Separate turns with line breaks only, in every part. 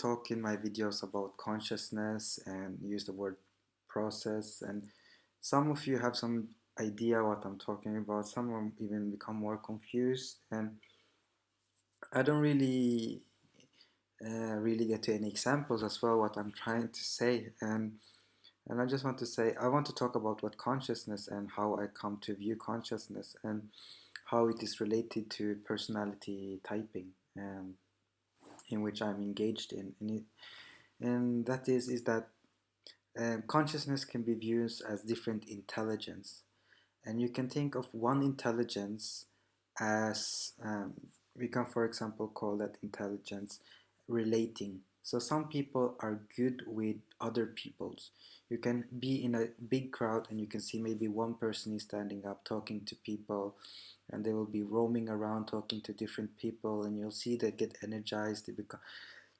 talk in my videos about consciousness and use the word process, and some of you have some idea what I'm talking about. Some of even become more confused, and I don't really get to any examples as well what I'm trying to say. And I just want to say I want to talk about what consciousness and how I come to view consciousness and how it is related to personality typing. In which I'm engaged in, and that is that consciousness can be viewed as different intelligence, and you can think of one intelligence as we can, for example, call that intelligence relating. So some people are good with other people's. You can be in a big crowd and you can see maybe one person is standing up talking to people, and they will be roaming around talking to different people, and you'll see they get energized, they become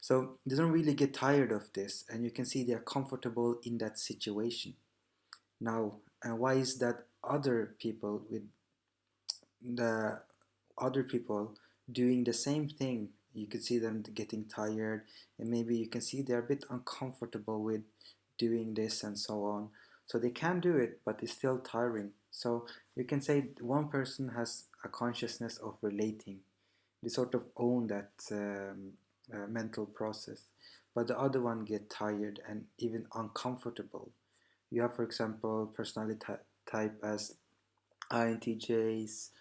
so they don't really get tired of this, and you can see they are comfortable in that situation. Now, why is that the other people doing the same thing? You could see them getting tired, and maybe you can see they're a bit uncomfortable with doing this and so on. So they can do it, but it's still tiring. So you can say one person has a consciousness of relating. They sort of own that mental process, but the other one get tired and even uncomfortable. You have, for example, personality type as INTJs,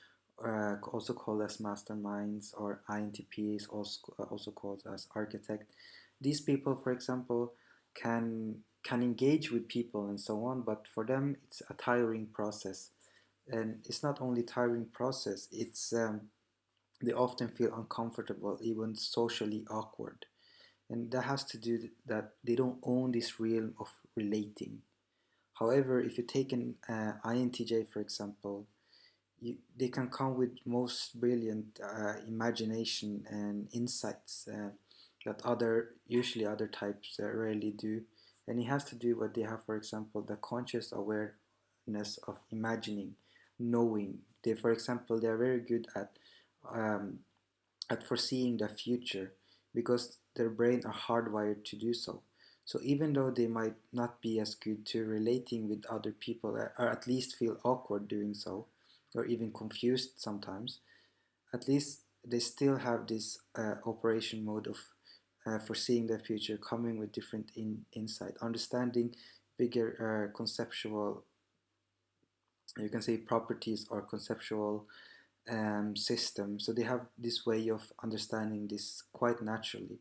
also called as masterminds, or INTPs, also called as architect. These people, for example, can engage with people and so on, but for them it's a tiring process. And it's not only tiring process, it's they often feel uncomfortable, even socially awkward. And that has to do that they don't own this realm of relating. However, if you take an INTJ, for example, they can come with most brilliant imagination and insights that usually other types rarely do. And it has to do what they have, for example, the conscious awareness of imagining, knowing. They, for example, they are very good um, at foreseeing the future because their brain are hardwired to do so. So even though they might not be as good to relating with other people, or at least feel awkward doing so, or even confused sometimes, at least they still have this operation mode of foreseeing the future, coming with different insight, understanding bigger conceptual, you can say, properties or conceptual system. So they have this way of understanding this quite naturally.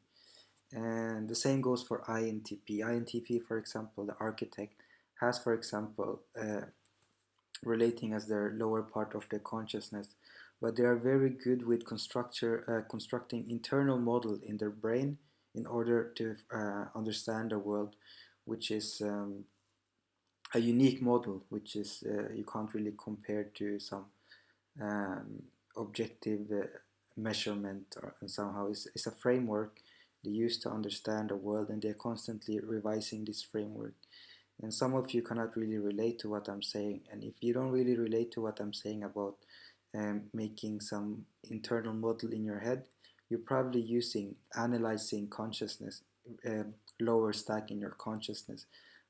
And the same goes for INTP. INTP, for example, the architect, has, for example, relating as their lower part of their consciousness, but they are very good with constructing internal model in their brain in order to understand the world, which is a unique model, which is you can't really compare to some um, objective measurement, or and somehow it's a framework they use to understand the world, and they're constantly revising this framework. And some of you cannot really relate to what I'm saying, and if you don't really relate to what I'm saying about making some internal model in your head, you're probably using analyzing consciousness, lower stack in your consciousness.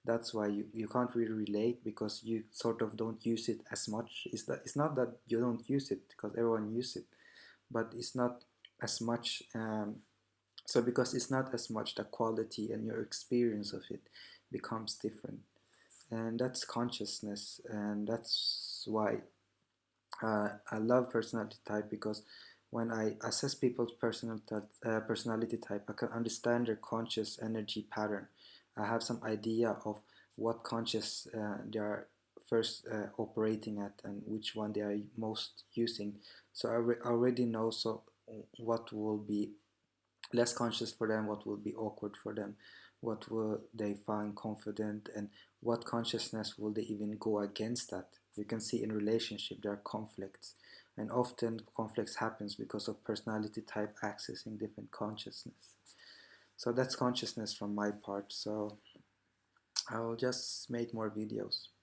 That's why you can't really relate, because you sort of don't use it as much. It's not that you don't use it, because everyone uses it, but it's not as much. So because it's not as much, the quality and your experience of it becomes different, and that's consciousness. And that's why I love personality type, because when I assess people's personality type, I can understand their conscious energy pattern. I have some idea of what conscious they are first operating at, and which one they are most using. So I already know what will be less conscious for them, what will be awkward for them, what will they find confident, and what consciousness will they even go against that. You can see in relationship there are conflicts, and often conflicts happens because of personality type accessing different consciousness. So that's consciousness from my part. So I'll just make more videos.